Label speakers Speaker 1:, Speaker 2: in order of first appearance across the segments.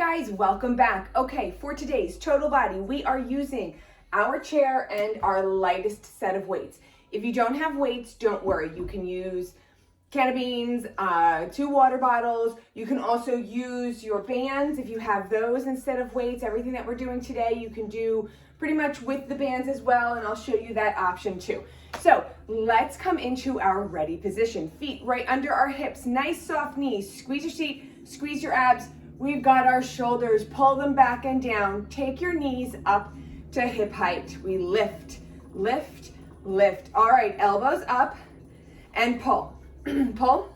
Speaker 1: guys, welcome back. Okay, for today's total body, we are using our chair and our lightest set of weights. If you don't have weights, don't worry. You can use can of beans, 2 water bottles. You can also use your bands if you have those instead of weights. Everything that we're doing today, you can do pretty much with the bands as well, and I'll show you that option too. So let's come into our ready position. Feet right under our hips, nice soft knees. Squeeze your seat, squeeze your abs. We've got our shoulders, pull them back and down. Take your knees up to hip height. We lift, lift, lift. All right, elbows up and pull, pull,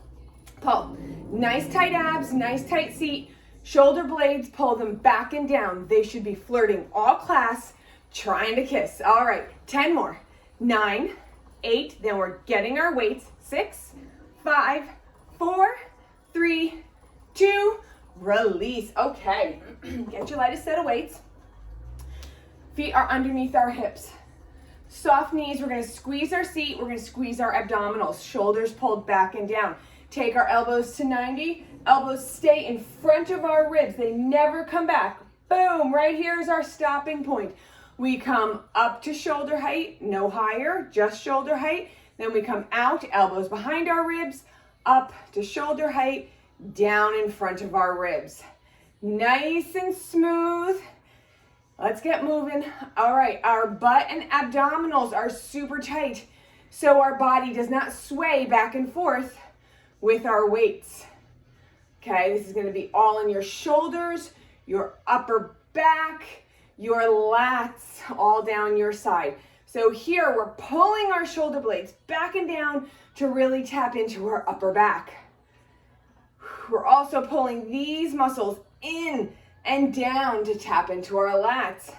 Speaker 1: pull. Nice tight abs, nice tight seat. Shoulder blades, pull them back and down. They should be flirting all class, trying to kiss. All right, 10 more. 9, 8, then we're getting our weights. 6, 5, 4, 3, 2, release. Okay, get your lightest set of weights. Feet are underneath our hips. Soft knees, we're gonna squeeze our seat, we're gonna squeeze our abdominals, shoulders pulled back and down. Take our elbows to 90, elbows stay in front of our ribs, they never come back. Boom, right here is our stopping point. We come up to shoulder height, no higher, just shoulder height. Then we come out, elbows behind our ribs, up to shoulder height, down in front of our ribs. Nice and smooth. Let's get moving. All right, our butt and abdominals are super tight, so our body does not sway back and forth with our weights. Okay, this is gonna be all in your shoulders, your upper back, your lats, all down your side. So here we're pulling our shoulder blades back and down to really tap into our upper back. We're also pulling these muscles in and down to tap into our lats.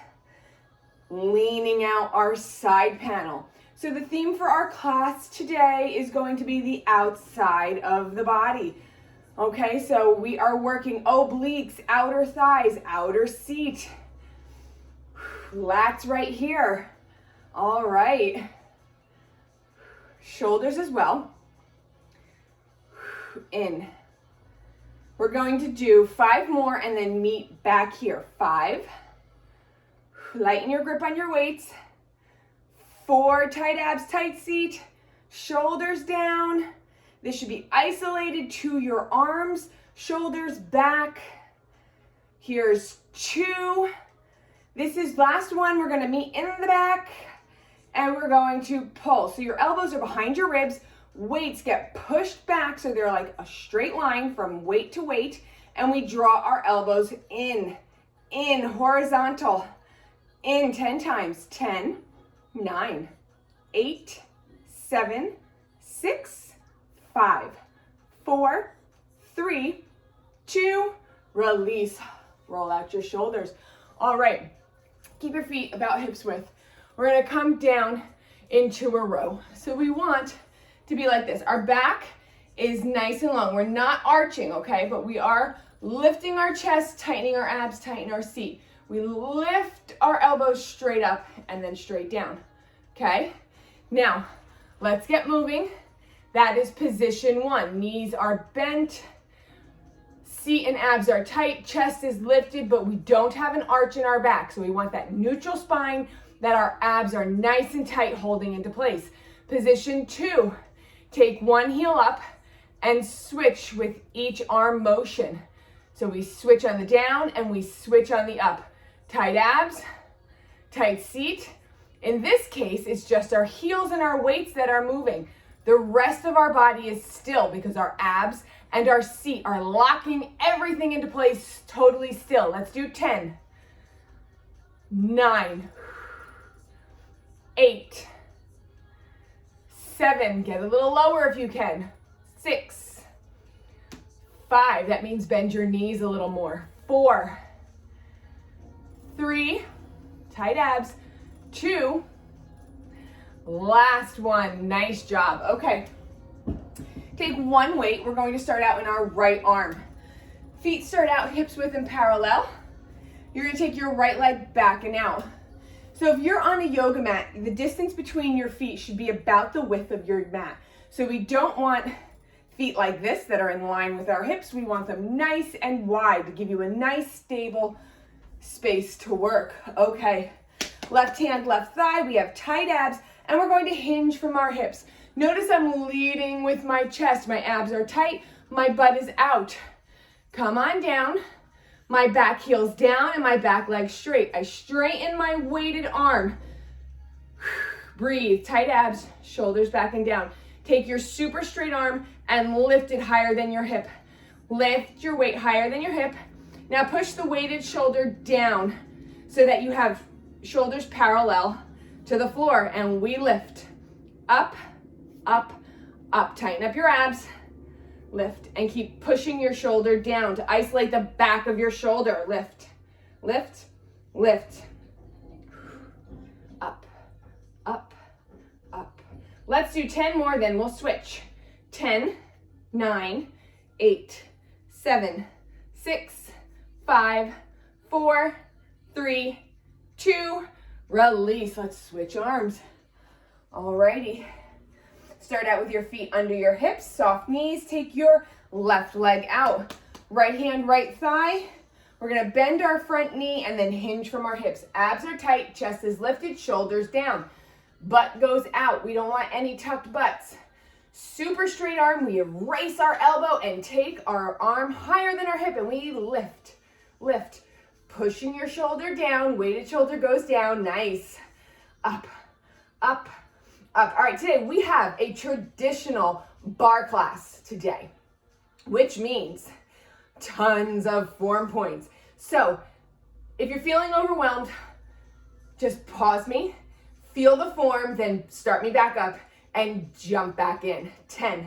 Speaker 1: Leaning out our side panel. So the theme for our class today is going to be the outside of the body. Okay, so we are working obliques, outer thighs, outer seat. Lats right here. All right. Shoulders as well. In. We're going to do 5 more and then meet back here. 5. Lighten your grip on your weights. 4, tight abs, tight seat. Shoulders down. This should be isolated to your arms, shoulders back. Here's 2. This is last one. We're gonna meet in the back and we're going to pull. So your elbows are behind your ribs. Weights get pushed back so they're like a straight line from weight to weight, and we draw our elbows in, horizontal, in 10 times. 10, 9, 8, 7, 6, 5, 4, 3, 2, release. Roll out your shoulders. All right, keep your feet about hips width. We're gonna come down into a row. So we want to be like this. Our back is nice and long. We're not arching, okay? But we are lifting our chest, tightening our abs, tightening our seat. We lift our elbows straight up and then straight down, okay? Now, let's get moving. That is position 1. Knees are bent, seat and abs are tight, chest is lifted, but we don't have an arch in our back. So we want that neutral spine, that our abs are nice and tight, holding into place. Position 2. Take one heel up and switch with each arm motion. So we switch on the down and we switch on the up. Tight abs, tight seat. In this case, it's just our heels and our weights that are moving. The rest of our body is still because our abs and our seat are locking everything into place totally still. Let's do 10, 9, 8, 7, get a little lower if you can. 6, 5, that means bend your knees a little more. 4, 3, tight abs. 2, last one, nice job. Okay, take one weight. We're going to start out in our right arm. Feet start out hips width and parallel. You're gonna take your right leg back and out. So if you're on a yoga mat, the distance between your feet should be about the width of your mat. So we don't want feet like this that are in line with our hips. We want them nice and wide to give you a nice stable space to work. Okay, left hand, left thigh. We have tight abs and we're going to hinge from our hips. Notice I'm leading with my chest. My abs are tight, my butt is out. Come on down. My back heel's down and my back leg straight. I straighten my weighted arm. Breathe, tight abs, shoulders back and down. Take your super straight arm and lift it higher than your hip. Lift your weight higher than your hip. Now push the weighted shoulder down so that you have shoulders parallel to the floor, and we lift. Up, up, up. Tighten up your abs. Lift and keep pushing your shoulder down to isolate the back of your shoulder. Lift, lift, lift. Up, up, up. Let's do 10 more, then we'll switch. 10, 9, 8, 7, 6, 5, 4, 3, 2, release. Let's switch arms. Alrighty. Start out with your feet under your hips, soft knees. Take your left leg out. Right hand, right thigh. We're gonna bend our front knee and then hinge from our hips. Abs are tight, chest is lifted, shoulders down. Butt goes out. We don't want any tucked butts. Super straight arm, we erase our elbow and take our arm higher than our hip and we lift, lift. Pushing your shoulder down, weighted shoulder goes down, nice. Up, up, up. All right, today we have a traditional bar class today, which means tons of form points. So if you're feeling overwhelmed, just pause me, feel the form, then start me back up and jump back in. 10,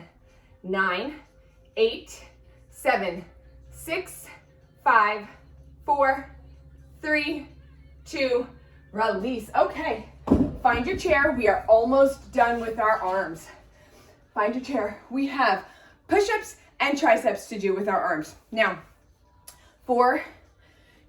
Speaker 1: 9, 8, 7, 6, 5, 4, 3, 2, release. Okay, find your chair. We are almost done with our arms. Find your chair. We have push-ups and triceps to do with our arms. Now, for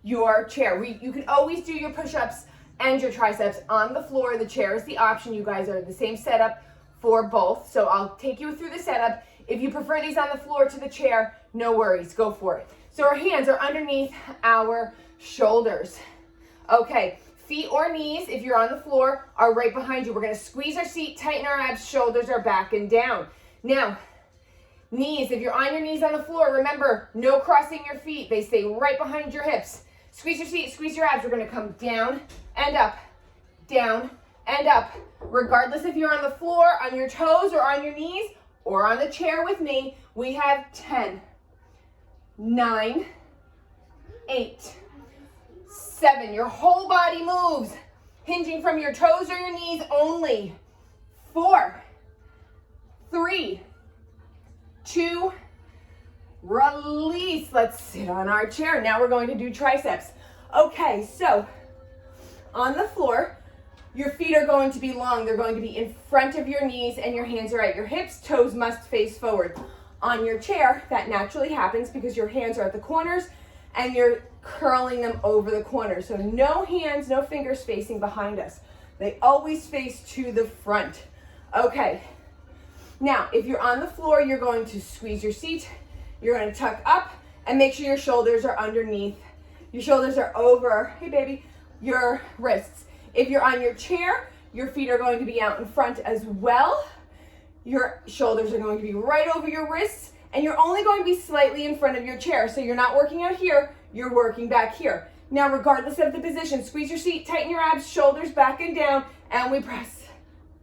Speaker 1: your chair, you can always do your push-ups and your triceps on the floor. The chair is the option. You guys are the same setup for both. So I'll take you through the setup. If you prefer these on the floor to the chair, no worries, go for it. So our hands are underneath our shoulders. Okay, feet or knees, if you're on the floor, are right behind you. We're gonna squeeze our seat, tighten our abs, shoulders are back and down. Now, knees, if you're on your knees on the floor, remember, no crossing your feet. They stay right behind your hips. Squeeze your seat, squeeze your abs. We're gonna come down and up, down and up. Regardless if you're on the floor, on your toes, or on your knees, or on the chair with me, we have 10, 9, 8, 7. Your whole body moves, hinging from your toes or your knees only. 4, 3, 2, release. Let's sit on our chair. Now we're going to do triceps. Okay, so on the floor, your feet are going to be long. They're going to be in front of your knees and your hands are at your hips. Toes must face forward. On your chair, that naturally happens because your hands are at the corners and you're curling them over the corners. So no hands, no fingers facing behind us. They always face to the front. Okay. Now, if you're on the floor, you're going to squeeze your seat. You're going to tuck up and make sure your shoulders are underneath. Your shoulders are over, hey baby, your wrists. If you're on your chair, your feet are going to be out in front as well. Your shoulders are going to be right over your wrists, and you're only going to be slightly in front of your chair. So you're not working out here, you're working back here. Now, regardless of the position, squeeze your seat, tighten your abs, shoulders back and down, and we press,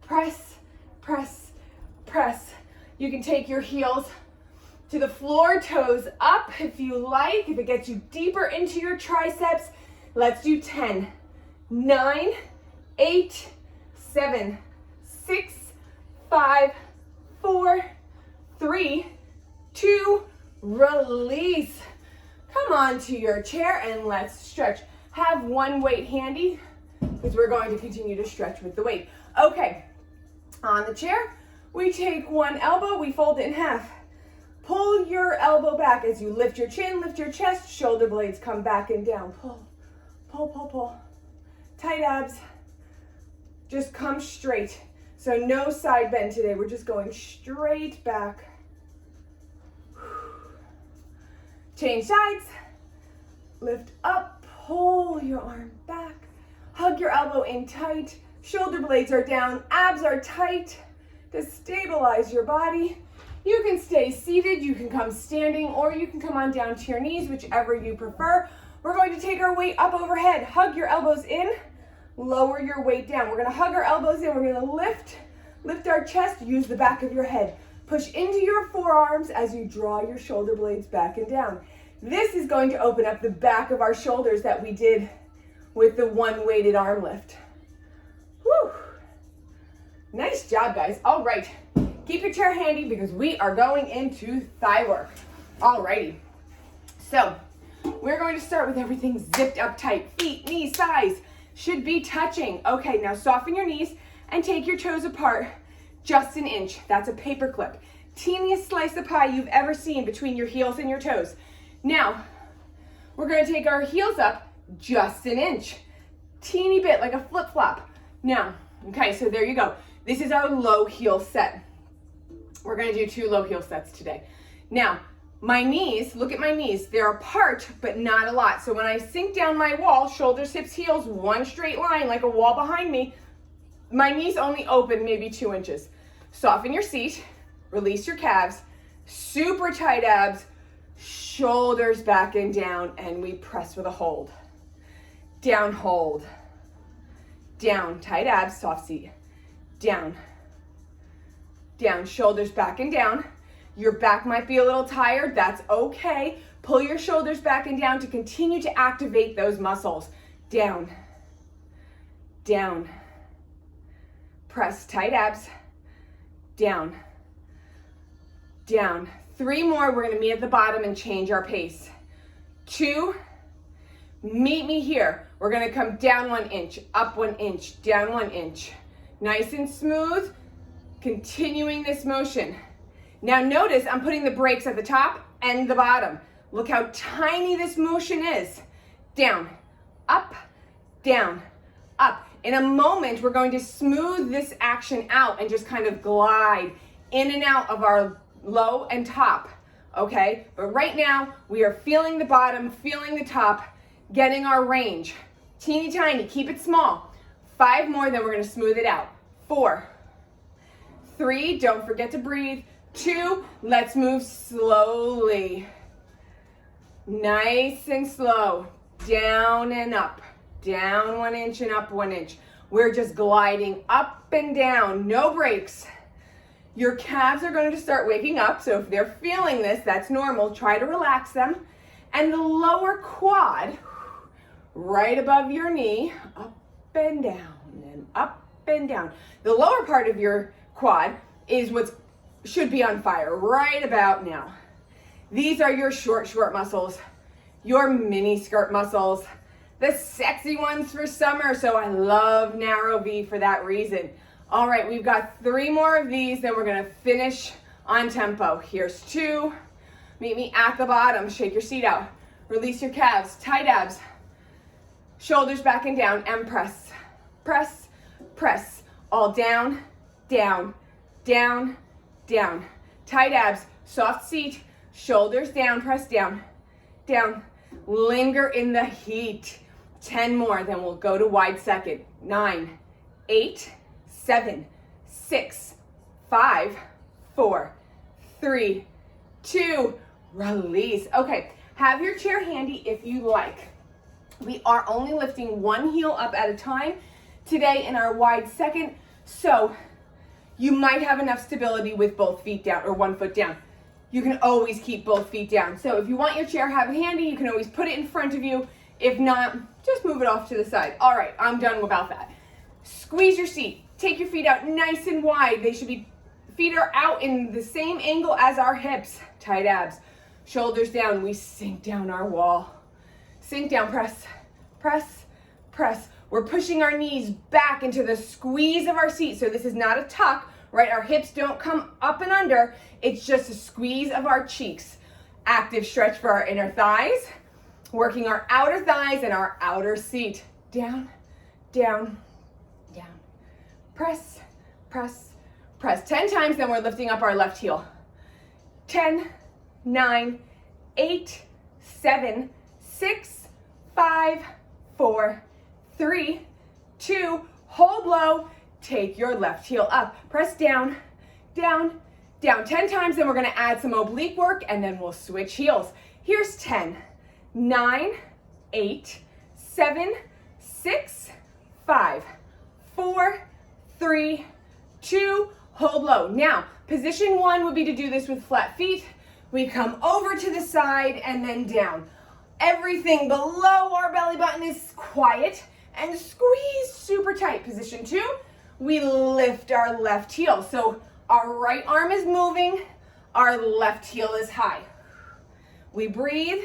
Speaker 1: press, press, press. You can take your heels to the floor, toes up if you like. If it gets you deeper into your triceps, let's do 10, 9, 8, 7, 6, 5, 4, 3, 2, release. Come on to your chair and let's stretch. Have one weight handy because we're going to continue to stretch with the weight. Okay, on the chair, we take one elbow, we fold it in half. Pull your elbow back as you lift your chin, lift your chest, shoulder blades come back and down. Pull, pull, pull, pull. Tight abs. Just come straight. So no side bend today. We're just going straight back. Change sides. Lift up, pull your arm back. Hug your elbow in tight. Shoulder blades are down, abs are tight to stabilize your body. You can stay seated, you can come standing, or you can come on down to your knees, whichever you prefer. We're going to take our weight up overhead. Hug your elbows in, lower your weight down. We're gonna hug our elbows in, we're gonna lift our chest, use the back of your head. Push into your forearms as you draw your shoulder blades back and down. This is going to open up the back of our shoulders that we did with the one weighted arm lift. Whew. Nice job, guys. All right, keep your chair handy because we are going into thigh work. Alrighty, so we're going to start with everything zipped up tight. Feet, knees, thighs should be touching. Okay, now soften your knees and take your toes apart just an inch. That's a paper clip. Teeniest slice of pie you've ever seen between your heels and your toes. Now, we're going to take our heels up just an inch. Teeny bit, like a flip-flop. Now, okay, so there you go. This is our low heel set. We're going to do 2 low heel sets today. Now, my knees, look at my knees. They're apart, but not a lot. So when I sink down my wall, shoulders, hips, heels, one straight line, like a wall behind me, my knees only open maybe 2 inches. Soften your seat, release your calves, super tight abs, shoulders back and down, and we press with a hold. Down, hold. Down, tight abs, soft seat. Down. Down, shoulders back and down. Your back might be a little tired, that's okay. Pull your shoulders back and down to continue to activate those muscles. Down. Down. Press, tight abs. Down. Down. 3 more, we're gonna meet at the bottom and change our pace. 2, meet me here. We're gonna come down 1 inch, up 1 inch, down 1 inch. Nice and smooth, continuing this motion. Now notice I'm putting the brakes at the top and the bottom. Look how tiny this motion is. Down, up, down, up. In a moment, we're going to smooth this action out and just kind of glide in and out of our low and top, okay? But right now, we are feeling the bottom, feeling the top, getting our range. Teeny tiny, keep it small. 5 more, then we're gonna smooth it out. 4, 3, don't forget to breathe. 2, let's move slowly. Nice and slow, down and up. Down 1 inch and up 1 inch. We're just gliding up and down, no breaks. Your calves are going to start waking up, so if they're feeling this, that's normal. Try to relax them. And the lower quad, right above your knee, up and down, and up and down. The lower part of your quad is what should be on fire right about now. These are your short muscles, your mini skirt muscles, the sexy ones for summer, so I love narrow V for that reason. All right, we've got 3 more of these, then we're gonna finish on tempo. Here's 2. Meet me at the bottom, shake your seat out. Release your calves, tight abs. Shoulders back and down, and press, press, press. All down, down, down, down. Tight abs, soft seat, shoulders down, press down, down. Linger in the heat. 10 more, then we'll go to wide second. 9, 8, 7, 6, 5, 4, 3, 2, release. Okay, have your chair handy if you like. We are only lifting 1 heel up at a time today in our wide second, so you might have enough stability with both feet down or 1 foot down. You can always keep both feet down. So if you want your chair, have it handy, you can always put it in front of you. If not, just move it off to the side. All right, I'm done about that. Squeeze your seat. Take your feet out nice and wide. They should be, feet are out in the same angle as our hips. Tight abs, shoulders down. We sink down our wall. Sink down, press, press, press. We're pushing our knees back into the squeeze of our seat. So this is not a tuck, right? Our hips don't come up and under. It's just a squeeze of our cheeks. Active stretch for our inner thighs. Working our outer thighs and our outer seat. Down, down, down. Press, press, press. 10 times, then we're lifting up our left heel. 10, 9, 8, 7, 6, 5, 4, 3, 2, hold low, take your left heel up, press down, down, down 10 times, then we're gonna add some oblique work and then we'll switch heels. Here's 10, 9, 8, 7, 6, 5, 4, 3, 2, hold low. Now, position 1 would be to do this with flat feet. We come over to the side and then down. Everything below our belly button is quiet and squeeze super tight. Position 2, we lift our left heel. So our right arm is moving, our left heel is high. We breathe,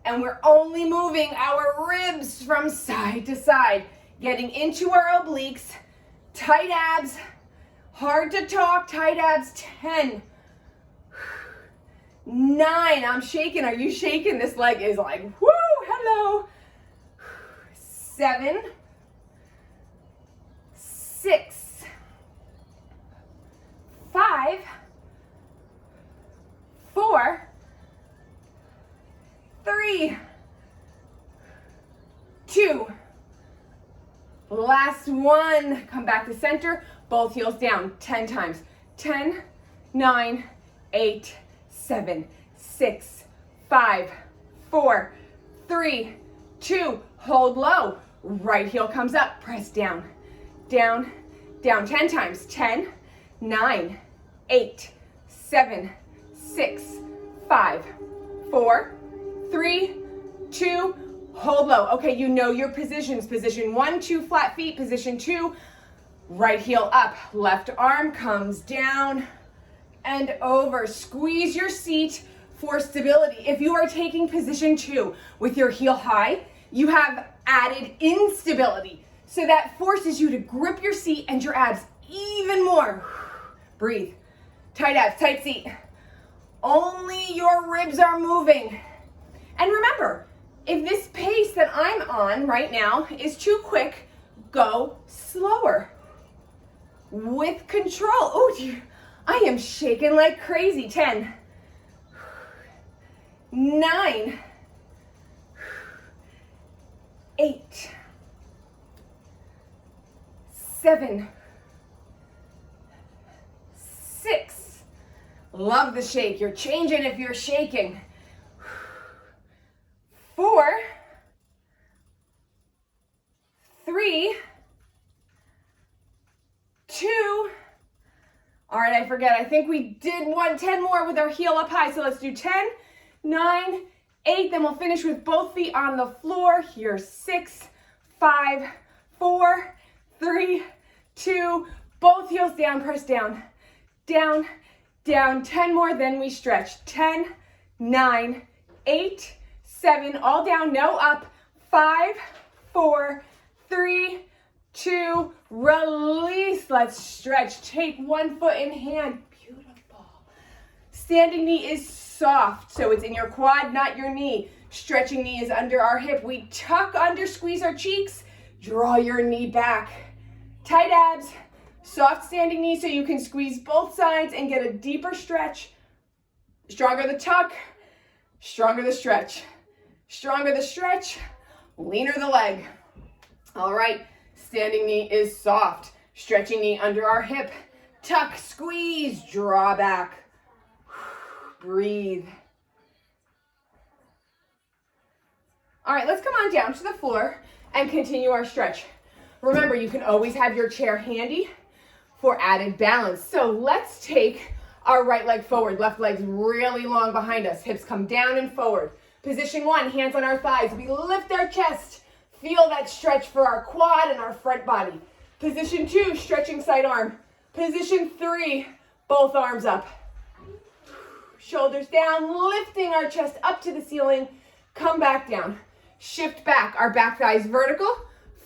Speaker 1: and we're only moving our ribs from side to side, getting into our obliques, tight abs, hard to talk, tight abs, 10, 9, I'm shaking, are you shaking? This leg is like, whoo, hello. 7, 6, 5, 4, 3, 2, last one. Come back to center, both heels down 10 times. 10, 9, 8, 7, 6, 5, 4, 3, 2, hold low. Right heel comes up, press down, down, down 10 times. 10, 9, 8, 7, 6, 5, 4, 3, 2, hold low. Okay, you know your positions. Position 1, 2, flat feet. Position 2, right heel up. Left arm comes down and over. Squeeze your seat for stability. If you are taking position 2 with your heel high, you have added instability. So that forces you to grip your seat and your abs even more. Breathe. Tight abs, tight seat. Only your ribs are moving. And remember, if this pace that I'm on right now is too quick, go slower. With control. Oh, I am shaking like crazy. 10, 9, 8, 7, 6. Love the shake. You're changing if you're shaking. 4, 3, 2. All right, I forget. I think we did 10 more with our heel up high. So let's do 10, 9, 8. Then we'll finish with both feet on the floor. Here's 6, 5, 4, 3, 2. Both heels down, press down, down, down. 10 more, then we stretch. 10, 9, 8, 7, all down, no up. 5, 4, 3, 2, release. Let's stretch. Take one foot in hand. Beautiful. Standing knee is soft, so it's in your quad, not your knee. Stretching knee is under our hip. We tuck under, squeeze our cheeks. Draw your knee back. Tight abs, soft standing knee so you can squeeze both sides and get a deeper stretch. Stronger the tuck, stronger the stretch. Stronger the stretch, leaner the leg. All right, standing knee is soft. Stretching knee under our hip. Tuck, squeeze, draw back. Breathe. All right, let's come on down to the floor and continue our stretch. Remember, you can always have your chair handy for added balance. So let's take our right leg forward. Left leg's really long behind us. Hips come down and forward. Position 1, hands on our thighs. We lift our chest. Feel that stretch for our quad and our front body. Position 2, stretching side arm. Position 3, both arms up. Shoulders down, lifting our chest up to the ceiling. Come back down. Shift back. Our back thigh is vertical.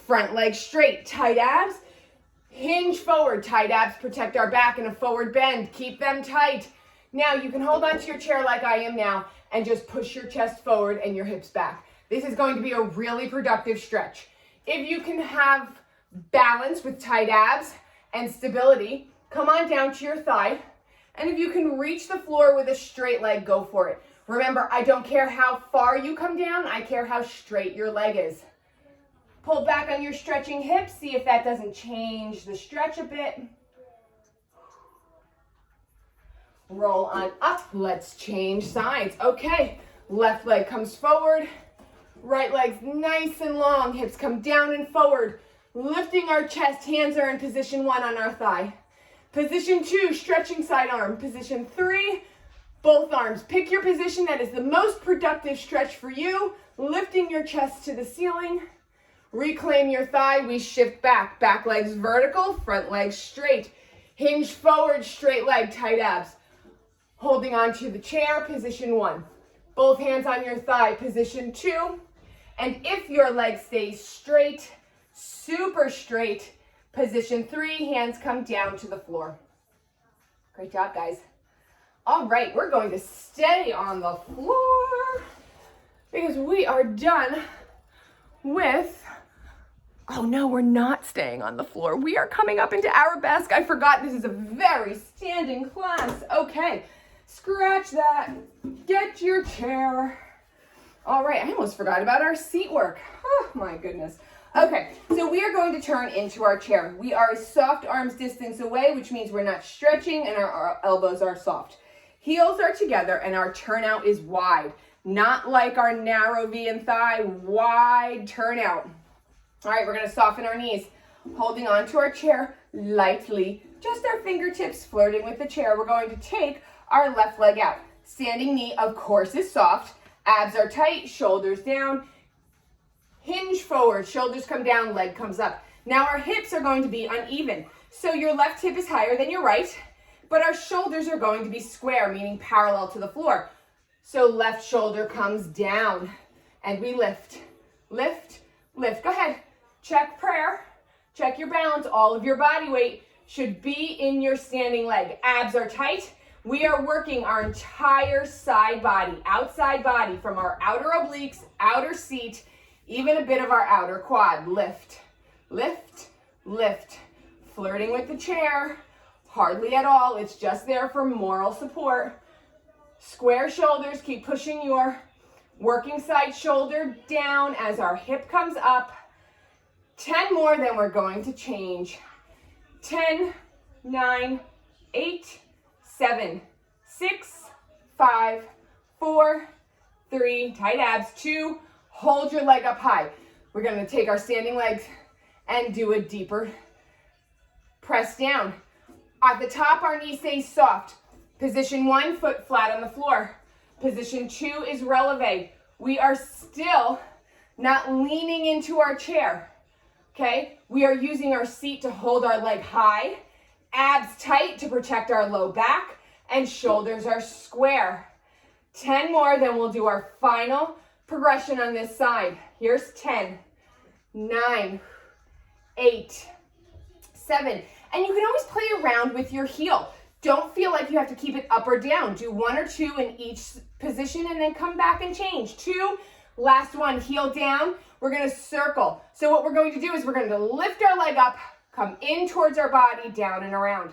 Speaker 1: Front leg straight. Tight abs. Hinge forward. Tight abs protect our back in a forward bend. Keep them tight. Now you can hold onto your chair like I am now and just push your chest forward and your hips back. This is going to be a really productive stretch. If you can have balance with tight abs and stability, come on down to your thigh. And if you can reach the floor with a straight leg, go for it. Remember, I don't care how far you come down, I care how straight your leg is. Pull back on your stretching hips, see if that doesn't change the stretch a bit. Roll on up, let's change sides. Okay, left leg comes forward, right leg's nice and long, hips come down and forward. Lifting our chest, hands are in position 1 on our thigh. Position 2, stretching side arm. Position 3, both arms. Pick your position that is the most productive stretch for you. Lifting your chest to the ceiling. Reclaim your thigh, we shift back. Back leg's vertical, front leg straight. Hinge forward, straight leg, tight abs. Holding onto the chair, position 1. Both hands on your thigh, position 2. And if your leg stays straight, super straight, position 3, hands come down to the floor. Great job, guys. All right, we're going to stay on the floor because we are done with, oh no, we're not staying on the floor. We are coming up into arabesque. I forgot this is a very standing class. Okay, scratch that, get your chair. All right, I almost forgot about our seat work. Oh my goodness. Okay, so we are going to turn into our chair. We are a soft arms distance away, which means we're not stretching and our elbows are soft. Heels are together and our turnout is wide. Not like our narrow V and thigh, wide turnout. All right, we're gonna soften our knees. Holding on to our chair lightly, just our fingertips flirting with the chair. We're going to take our left leg out. Standing knee, of course, is soft. Abs are tight, shoulders down. Hinge forward, shoulders come down, leg comes up. Now our hips are going to be uneven. So your left hip is higher than your right, but our shoulders are going to be square, meaning parallel to the floor. So left shoulder comes down and we lift, lift, lift. Go ahead, check prayer, check your balance. All of your body weight should be in your standing leg. Abs are tight. We are working our entire side body, outside body, from our outer obliques, outer seat, even a bit of our outer quad. Lift, lift, lift. Flirting with the chair, hardly at all. It's just there for moral support. Square shoulders, keep pushing your working side shoulder down as our hip comes up. 10 more, then we're going to change. 10, 9, 8, 7, 6, 5, 4, 3, tight abs, 2, hold your leg up high. We're gonna take our standing legs and do a deeper press down. At the top, our knee stays soft. Position 1, foot flat on the floor. Position 2 is releve. We are still not leaning into our chair, okay? We are using our seat to hold our leg high, abs tight to protect our low back, and shoulders are square. 10 more, then we'll do our final progression on this side. Here's 10, 9, 8, 7. And you can always play around with your heel. Don't feel like you have to keep it up or down. Do 1 or 2 in each position and then come back and change. 2, last one, heel down. We're gonna circle. So what we're going to do is we're going to lift our leg up, come in towards our body, down and around.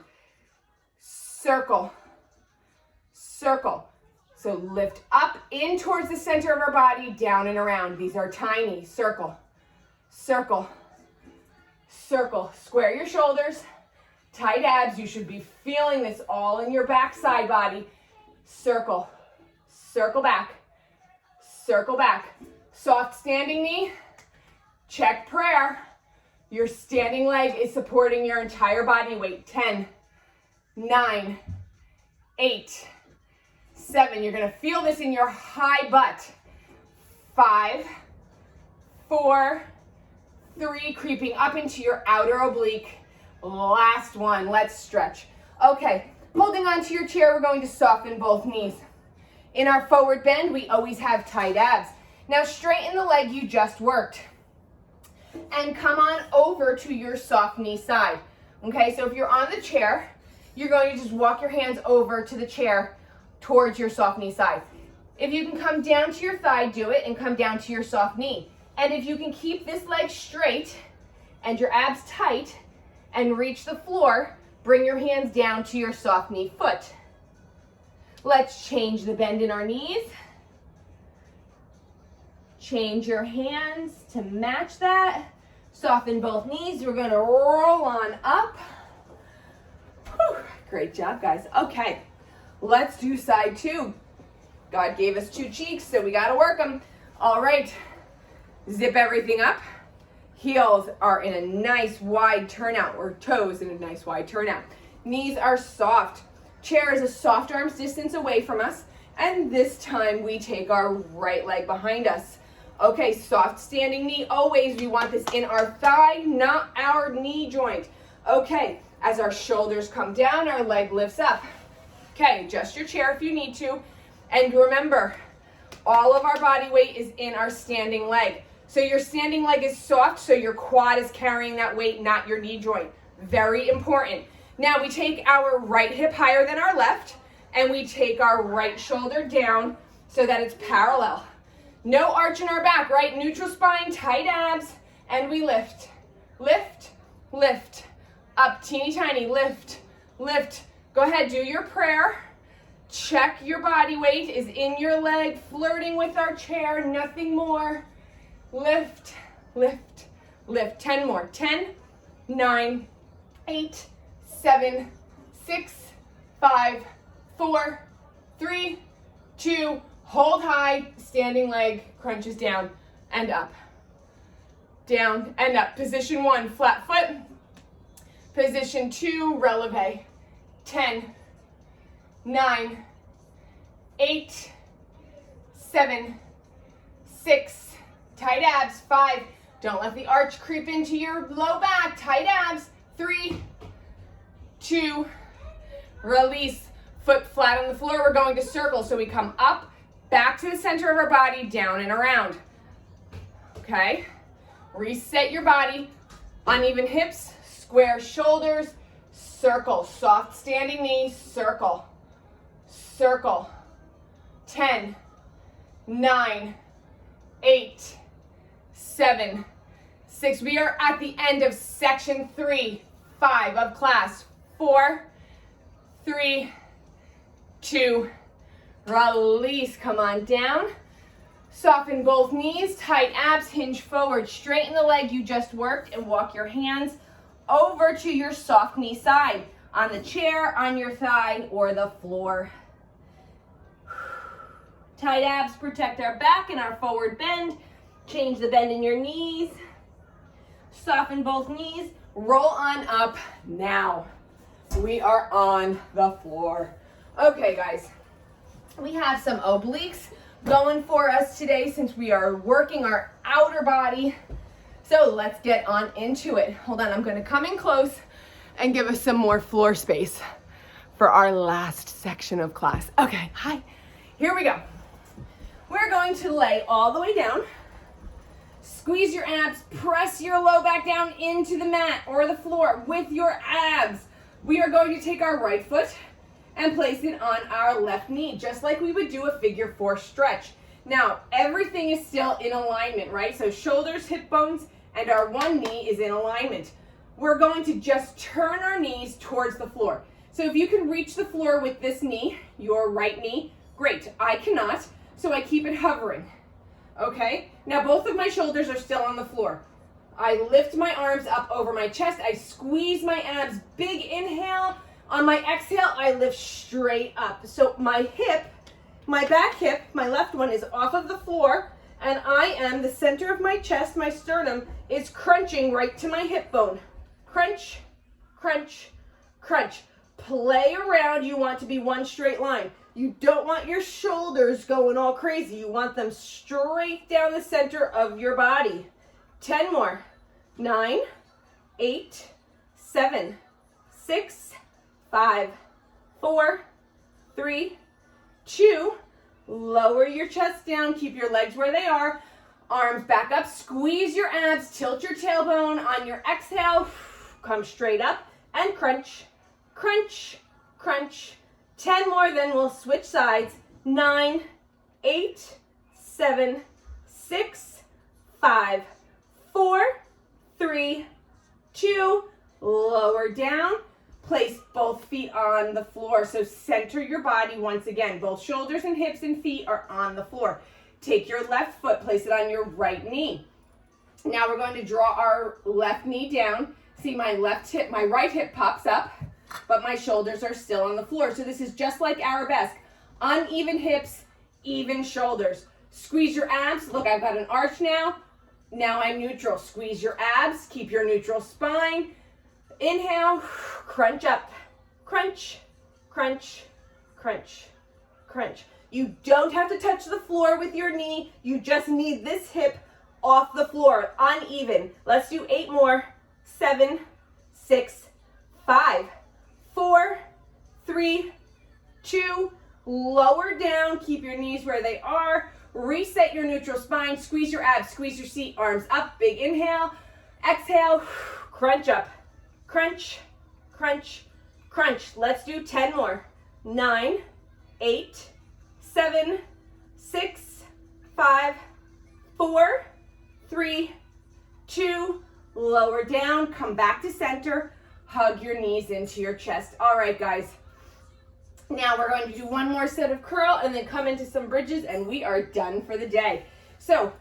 Speaker 1: Circle, circle. So lift up in towards the center of our body, down and around. These are tiny. Circle, circle, circle. Square your shoulders, tight abs. You should be feeling this all in your back side body. Circle, circle back, circle back. Soft standing knee, check prayer. Your standing leg is supporting your entire body weight. 10, 9, 8, 7. You're gonna feel this in your high butt. 5, 4, 3, creeping up into your outer oblique. Last one, let's stretch. Okay, holding onto your chair, we're going to soften both knees. In our forward bend, we always have tight abs. Now straighten the leg you just worked and come on over to your soft knee side. Okay, so if you're on the chair, you're going to just walk your hands over to the chair towards your soft knee side. If you can come down to your thigh, do it, and come down to your soft knee. And if you can keep this leg straight and your abs tight and reach the floor, bring your hands down to your soft knee foot. Let's change the bend in our knees. Change your hands to match that. Soften both knees. We're gonna roll on up. Whew, great job, guys. Okay, let's do side two. God gave us two cheeks, so we gotta work them. All right, zip everything up. Heels are in a nice wide turnout, or toes in a nice wide turnout. Knees are soft. Chair is a soft arm's distance away from us. And this time we take our right leg behind us. Okay, soft standing knee always. We want this in our thigh, not our knee joint. Okay, as our shoulders come down, our leg lifts up. Okay, adjust your chair if you need to. And remember, all of our body weight is in our standing leg. So your standing leg is soft, so your quad is carrying that weight, not your knee joint. Very important. Now we take our right hip higher than our left, and we take our right shoulder down so that it's parallel. No arch in our back, right? Neutral spine, tight abs, and we lift. Lift, lift. Up, teeny tiny, lift, lift. Go ahead, do your prayer. Check your body weight is in your leg, flirting with our chair, nothing more. Lift, lift, lift. 10 more. 10, 9, 8, 7, 6, 5, 4, 3, 2, hold high, standing leg crunches down and up. Down and up. Position 1, flat foot. Position 2, releve. 10, 9, 8, 7, 6, tight abs, 5. Don't let the arch creep into your low back. Tight abs. 3, 2, release. Foot flat on the floor. We're going to circle. So we come up, back to the center of our body, down and around. Okay? Reset your body. Uneven hips, square shoulders, circle. Soft standing knees, circle. Circle. 10, 9, 8, 7, 6. We are at the end of section 3, 5 of class. 4, 3, 2, release. Come on down. Soften both knees, tight abs, hinge forward. Straighten the leg you just worked and walk your hands over to your soft knee side. On the chair, on your thigh, or the floor. Tight abs protect our back and our forward bend. Change the bend in your knees. Soften both knees. Roll on up now. We are on the floor. Okay, guys. We have some obliques going for us today since we are working our outer body. So let's get on into it. Hold on, I'm going to come in close and give us some more floor space for our last section of class. Okay, hi. Here we go. We're going to lay all the way down. Squeeze your abs, press your low back down into the mat or the floor with your abs. We are going to take our right foot and place it on our left knee, just like we would do a figure 4 stretch. Now, everything is still in alignment, right? So shoulders, hip bones, and our one knee is in alignment. We're going to just turn our knees towards the floor. So if you can reach the floor with this knee, your right knee, great. I cannot, so I keep it hovering. Okay? Now both of my shoulders are still on the floor. I lift my arms up over my chest. I squeeze my abs. Big inhale. On my exhale, I lift straight up. So my hip, my back hip, my left one is off of the floor, and I am, the center of my chest, my sternum, is crunching right to my hip bone. Crunch, crunch, crunch. Play around. You want to be one straight line. You don't want your shoulders going all crazy. You want them straight down the center of your body. 10 more. 9, 8, 7, 6, 5, 4, 3, 2. Lower your chest down. Keep your legs where they are. Arms back up. Squeeze your abs. Tilt your tailbone. On your exhale, come straight up and crunch, crunch, crunch. 10 more, then we'll switch sides. 9, 8, 7, 6, 5, 4, 3, 2. Lower down. Place both feet on the floor. So center your body once again. Both shoulders and hips and feet are on the floor. Take your left foot, place it on your right knee. Now we're going to draw our left knee down. See, my right hip pops up, but my shoulders are still on the floor. So this is just like arabesque. Uneven hips, even shoulders. Squeeze your abs. Look, I've got an arch now. Now I'm neutral. Squeeze your abs. Keep your neutral spine. Inhale, crunch up. Crunch, crunch, crunch, crunch. You don't have to touch the floor with your knee. You just need this hip off the floor, uneven. Let's do 8 more. 7, 6, 5, 4, 3, 2, lower down. Keep your knees where they are. Reset your neutral spine. Squeeze your abs, squeeze your seat, arms up. Big inhale. Exhale, crunch up. Crunch, crunch, crunch. Let's do 10 more. 9, 8, 7, 6, 5, 4, 3, 2, lower down, come back to center, hug your knees into your chest. All right, guys. Now we're going to do one more set of curl and then come into some bridges and we are done for the day. So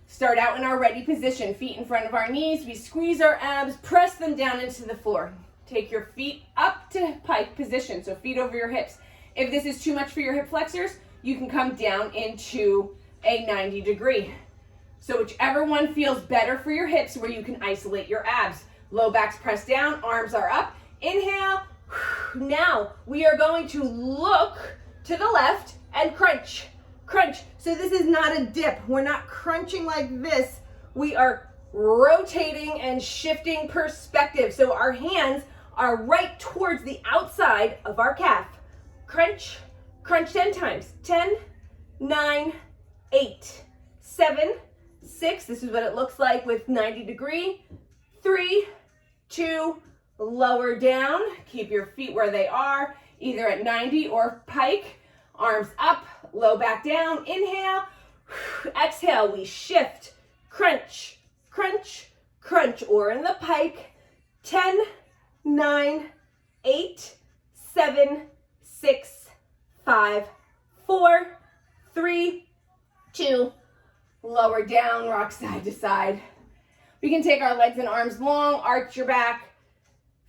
Speaker 1: start out in our ready position, feet in front of our knees. We squeeze our abs, press them down into the floor. Take your feet up to pike position, so feet over your hips. If this is too much for your hip flexors, you can come down into a 90 degree. So whichever one feels better for your hips, where you can isolate your abs. Low back's pressed down, arms are up. Inhale. Now we are going to look to the left and crunch, crunch. So this is not a dip. We're not crunching like this. We are rotating and shifting perspective. So our hands are right towards the outside of our calf. Crunch, crunch 10 times. 10, 9, 8, 7, 6. This is what it looks like with 90 degree. 3, 2, lower down. Keep your feet where they are, either at 90 or pike. Arms up, low back down. Inhale. Exhale, we shift. Crunch, crunch, crunch. Or in the pike. 10, 9, 8, 7, 6, 5, 4, 3, 2, lower down, rock side to side. We can take our legs and arms long, arch your back.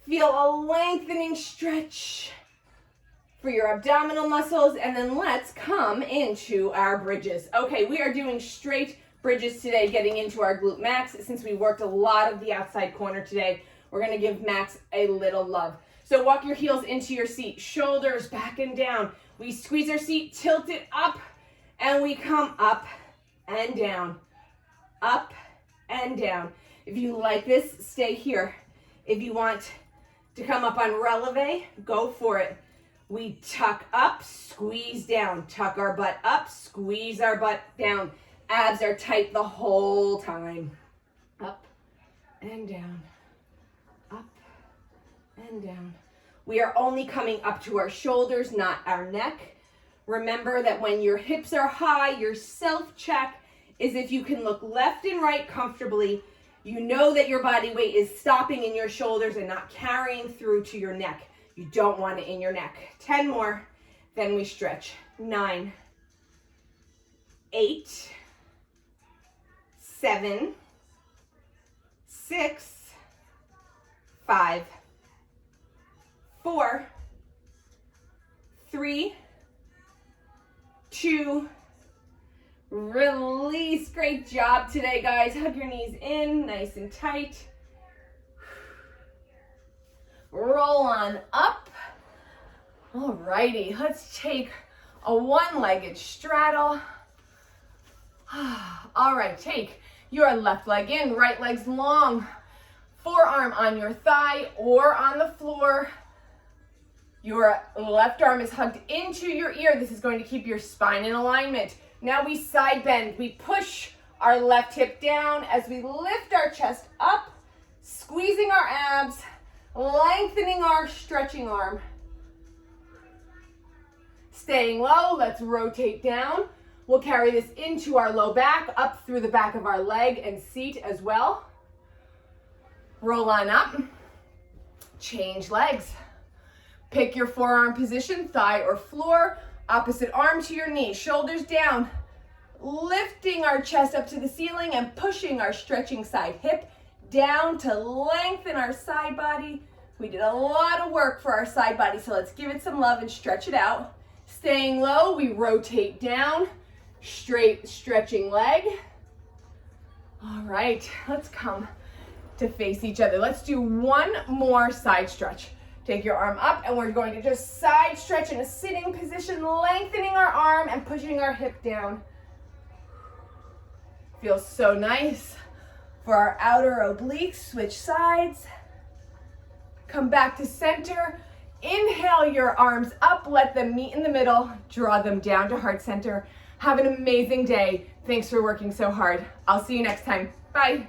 Speaker 1: Feel a lengthening stretch for your abdominal muscles, and then let's come into our bridges. Okay, we are doing straight bridges today, getting into our glute max. Since we worked a lot of the outside corner today, we're gonna give max a little love. So walk your heels into your seat, shoulders back and down. We squeeze our seat, tilt it up, and we come up and down, up and down. If you like this, stay here. If you want to come up on releve, go for it. We tuck up, squeeze down, tuck our butt up, squeeze our butt down. Abs are tight the whole time. Up and down, up and down. We are only coming up to our shoulders, not our neck. Remember that when your hips are high, your self-check is if you can look left and right comfortably. You know that your body weight is stopping in your shoulders and not carrying through to your neck. You don't want it in your neck. 10 more, then we stretch. 9, 8, 7, 6, 5, 4, 3, 2, release. Great job today, guys. Hug your knees in, nice and tight. Roll on up. Alrighty, let's take a one-legged straddle. All right, take your left leg in, right leg's long. Forearm on your thigh or on the floor. Your left arm is hugged into your ear. This is going to keep your spine in alignment. Now we side bend. We push our left hip down as we lift our chest up, squeezing our abs, lengthening our stretching arm. Staying low, let's rotate down. We'll carry this into our low back, up through the back of our leg and seat as well. Roll on up. Change legs. Pick your forearm position, thigh or floor. Opposite arm to your knee, shoulders down. lifting our chest up to the ceiling and pushing our stretching side hip down to lengthen our side body. We did a lot of work for our side body, so let's give it some love and stretch it out. Staying low, we rotate down, straight stretching leg. All right, let's come to face each other. Let's do one more side stretch. Take your arm up and we're going to just side stretch in a sitting position, lengthening our arm and pushing our hip down. Feels so nice. For our outer obliques, switch sides. Come back to center. Inhale your arms up, let them meet in the middle. Draw them down to heart center. Have an amazing day. Thanks for working so hard. I'll see you next time. Bye.